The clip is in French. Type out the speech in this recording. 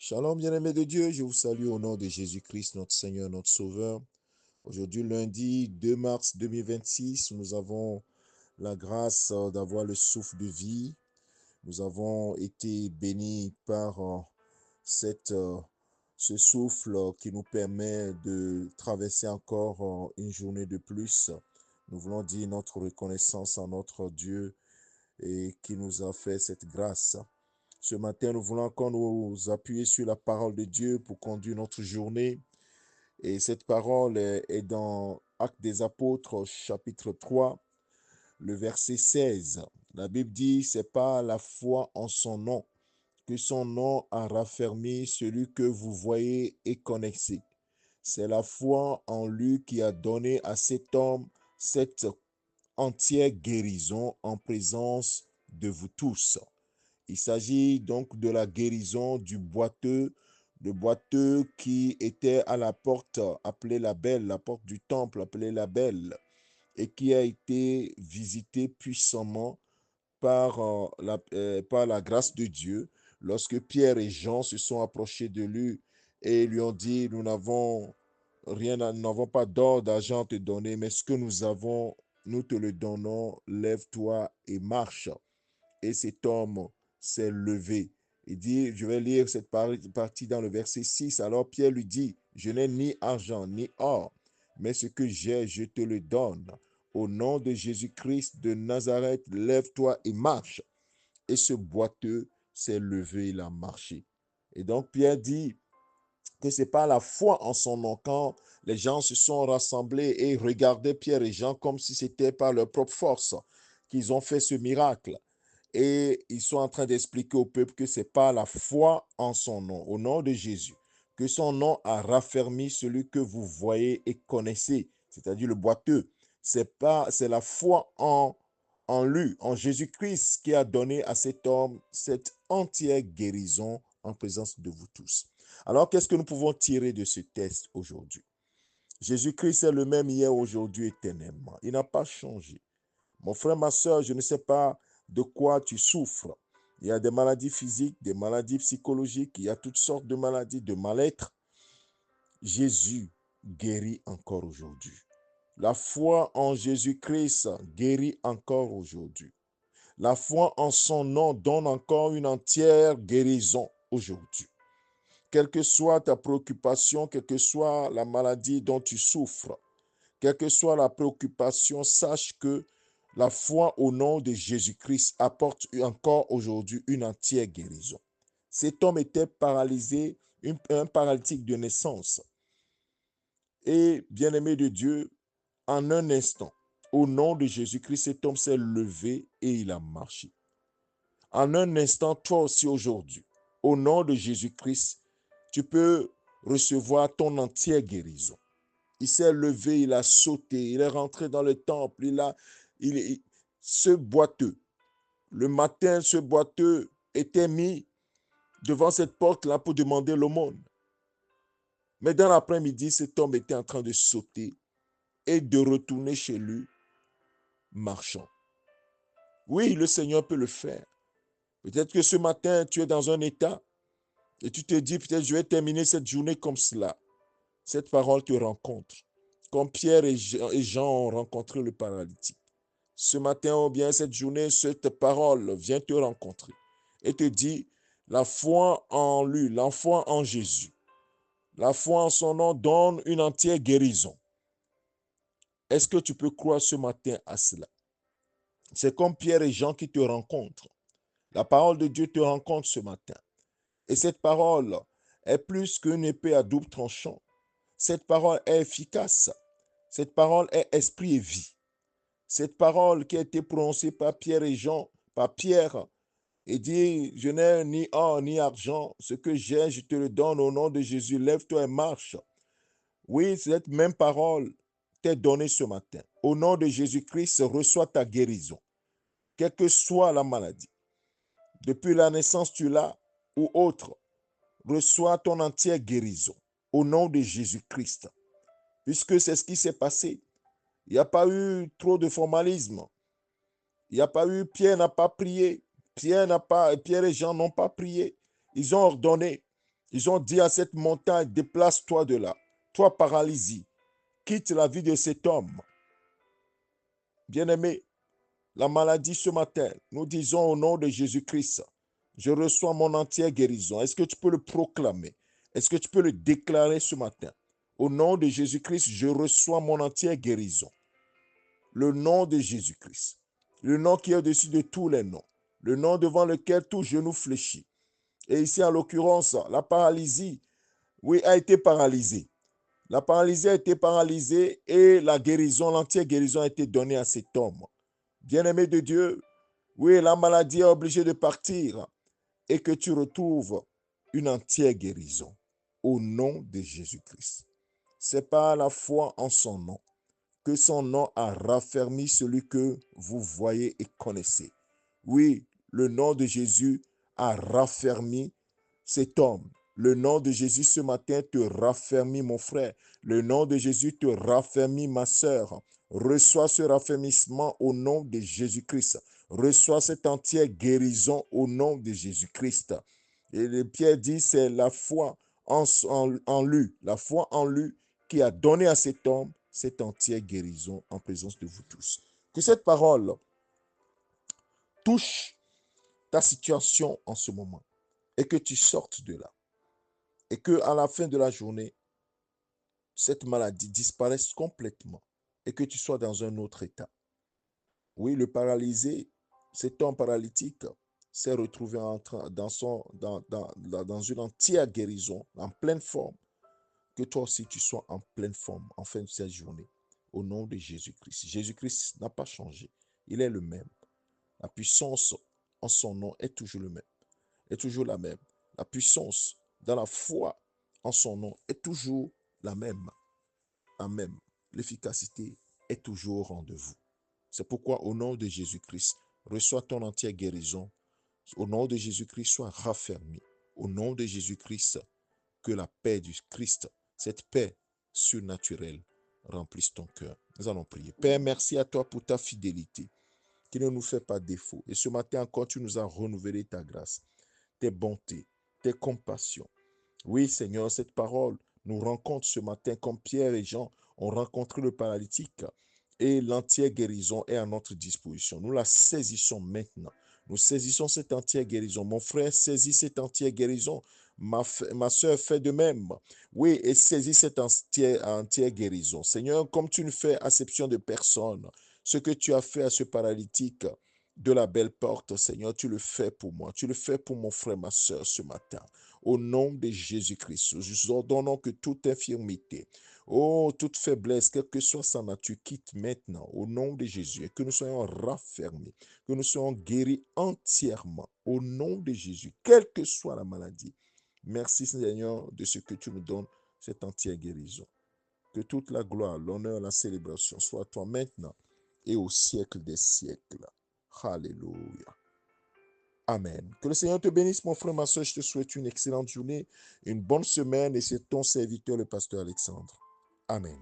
Shalom, bien-aimés de Dieu, je vous salue au nom de Jésus-Christ, notre Seigneur, notre Sauveur. Aujourd'hui, lundi 2 mars 2026, nous avons la grâce d'avoir le souffle de vie. Nous avons été bénis par cette, euh, ce souffle qui nous permet de traverser encore une journée de plus. Nous voulons dire notre reconnaissance à notre Dieu et qui nous a fait cette grâce. Ce matin, nous voulons encore nous appuyer sur la parole de Dieu pour conduire notre journée. Et cette parole est dans Actes des Apôtres, chapitre 3, le verset 16. La Bible dit, c'est pas la foi en son nom que son nom a raffermi celui que vous voyez et connaissez. C'est la foi en lui qui a donné à cet homme cette entière guérison en présence de vous tous. Il s'agit donc de la guérison du boiteux, le boiteux qui était à la porte appelée la Belle, la porte du temple appelée la Belle, et qui a été visité puissamment par la grâce de Dieu lorsque Pierre et Jean se sont approchés de lui et lui ont dit, nous n'avons nous n'avons pas d'or, d'argent à te donner, mais ce que nous avons, nous te le donnons, lève-toi et marche. Et cet homme s'est levé. Il dit, je vais lire cette partie dans le verset 6. Alors Pierre lui dit, je n'ai ni argent ni or, mais ce que j'ai, je te le donne. Au nom de Jésus-Christ de Nazareth, lève-toi et marche. Et ce boiteux s'est levé, il a marché. Et donc Pierre dit que ce n'est pas la foi en son nom. Quand les gens se sont rassemblés et regardaient Pierre et Jean comme si c'était par leur propre force qu'ils ont fait ce miracle. Et ils sont en train d'expliquer au peuple que ce n'est pas la foi en son nom, au nom de Jésus, que son nom a raffermi celui que vous voyez et connaissez, c'est-à-dire le boiteux. C'est la foi en lui, en Jésus-Christ, qui a donné à cet homme cette entière guérison en présence de vous tous. Alors, qu'est-ce que nous pouvons tirer de ce test aujourd'hui? Jésus-Christ est le même hier, aujourd'hui, éternellement. Il n'a pas changé. Mon frère, ma soeur, je ne sais pas de quoi tu souffres. Il y a des maladies physiques, des maladies psychologiques, il y a toutes sortes de maladies, de mal-être. Jésus guérit encore aujourd'hui. La foi en Jésus-Christ guérit encore aujourd'hui. La foi en son nom donne encore une entière guérison aujourd'hui. Quelle que soit ta préoccupation, quelle que soit la maladie dont tu souffres, quelle que soit la préoccupation, sache que la foi au nom de Jésus-Christ apporte encore aujourd'hui une entière guérison. Cet homme était paralysé, un paralytique de naissance. Et bien-aimé de Dieu, en un instant, au nom de Jésus-Christ, cet homme s'est levé et il a marché. En un instant, toi aussi aujourd'hui, au nom de Jésus-Christ, tu peux recevoir ton entière guérison. Il s'est levé, il a sauté, il est rentré dans le temple, ce boiteux, le matin, ce boiteux était mis devant cette porte-là pour demander l'aumône. Mais dans l'après-midi, cet homme était en train de sauter et de retourner chez lui marchant. Oui, le Seigneur peut le faire. Peut-être que ce matin, tu es dans un état et tu te dis, peut-être je vais terminer cette journée comme cela. Cette parole te rencontre, comme Pierre et Jean ont rencontré le paralytique. Ce matin ou bien cette journée, cette parole vient te rencontrer et te dit, la foi en lui, la foi en Jésus, la foi en son nom donne une entière guérison. Est-ce que tu peux croire ce matin à cela? C'est comme Pierre et Jean qui te rencontrent. La parole de Dieu te rencontre ce matin. Et cette parole est plus qu'une épée à double tranchant. Cette parole est efficace. Cette parole est esprit et vie. Cette parole qui a été prononcée par Pierre et Jean, par Pierre, et dit, je n'ai ni or ni argent, ce que j'ai, je te le donne au nom de Jésus, lève-toi et marche. Oui, cette même parole t'est donnée ce matin. Au nom de Jésus-Christ, reçois ta guérison, quelle que soit la maladie. Depuis la naissance, tu l'as ou autre, reçois ton entière guérison au nom de Jésus-Christ, puisque c'est ce qui s'est passé. Il n'y a pas eu trop de formalisme. Il n'y a pas eu, Pierre n'a pas prié. Pierre et Jean n'ont pas prié. Ils ont ordonné. Ils ont dit à cette montagne, déplace-toi de là. Toi, paralysie, quitte la vie de cet homme. Bien-aimé, la maladie ce matin, nous disons au nom de Jésus-Christ, je reçois mon entière guérison. Est-ce que tu peux le proclamer? Est-ce que tu peux le déclarer ce matin? Au nom de Jésus-Christ, je reçois mon entière guérison. Le nom de Jésus-Christ. Le nom qui est au-dessus de tous les noms. Le nom devant lequel tout genou fléchit. Et ici, en l'occurrence, la paralysie, oui, a été paralysée. La paralysie a été paralysée et la guérison, l'entière guérison a été donnée à cet homme. Bien-aimé de Dieu, oui, la maladie est obligée de partir et que tu retrouves une entière guérison au nom de Jésus-Christ. C'est par la foi en son nom que son nom a raffermi celui que vous voyez et connaissez. Oui, le nom de Jésus a raffermi cet homme. Le nom de Jésus ce matin te raffermit, mon frère. Le nom de Jésus te raffermit, ma sœur. Reçois ce raffermissement au nom de Jésus-Christ. Reçois cette entière guérison au nom de Jésus-Christ. Et Pierre dit, c'est la foi en lui, la foi en lui qui a donné à cet homme cette entière guérison en présence de vous tous. Que cette parole touche ta situation en ce moment et que tu sortes de là. Et que à la fin de la journée, cette maladie disparaisse complètement et que tu sois dans un autre état. Oui, le paralysé, cet homme paralytique, s'est retrouvé dans une entière guérison, en pleine forme. Que toi aussi tu sois en pleine forme en fin de cette journée. Au nom de Jésus-Christ. Jésus-Christ n'a pas changé. Il est le même. La puissance en son nom est toujours le même. Est toujours la même. La puissance dans la foi en son nom est toujours la même. La même. L'efficacité est toujours au rendez-vous. C'est pourquoi au nom de Jésus-Christ, reçois ton entière guérison. Au nom de Jésus-Christ, sois raffermi. Au nom de Jésus-Christ, que la paix du Christ, cette paix surnaturelle, remplisse ton cœur. Nous allons prier. Père, merci à toi pour ta fidélité qui ne nous fait pas défaut. Et ce matin encore, tu nous as renouvelé ta grâce, tes bontés, tes compassions. Oui, Seigneur, cette parole nous rencontre ce matin comme Pierre et Jean ont rencontré le paralytique et l'entière guérison est à notre disposition. Nous la saisissons maintenant. Nous saisissons cette entière guérison. Mon frère saisit cette entière guérison. Ma soeur fait de même. Oui, et saisis cette entière guérison. Seigneur, comme tu ne fais acception de personne, ce que tu as fait à ce paralytique de la belle porte, Seigneur, tu le fais pour moi. Tu le fais pour mon frère, ma soeur ce matin. Au nom de Jésus-Christ, nous ordonnons que toute infirmité, oh, toute faiblesse, quelle que soit sa nature, quitte maintenant au nom de Jésus et que nous soyons raffermis, que nous soyons guéris entièrement au nom de Jésus, quelle que soit la maladie. Merci Seigneur de ce que tu nous donnes, cette entière guérison. Que toute la gloire, l'honneur, la célébration soit à toi maintenant et au siècle des siècles. Alléluia. Amen. Que le Seigneur te bénisse, mon frère, ma soeur. Je te souhaite une excellente journée, une bonne semaine et c'est ton serviteur, le pasteur Alexandre. Amen.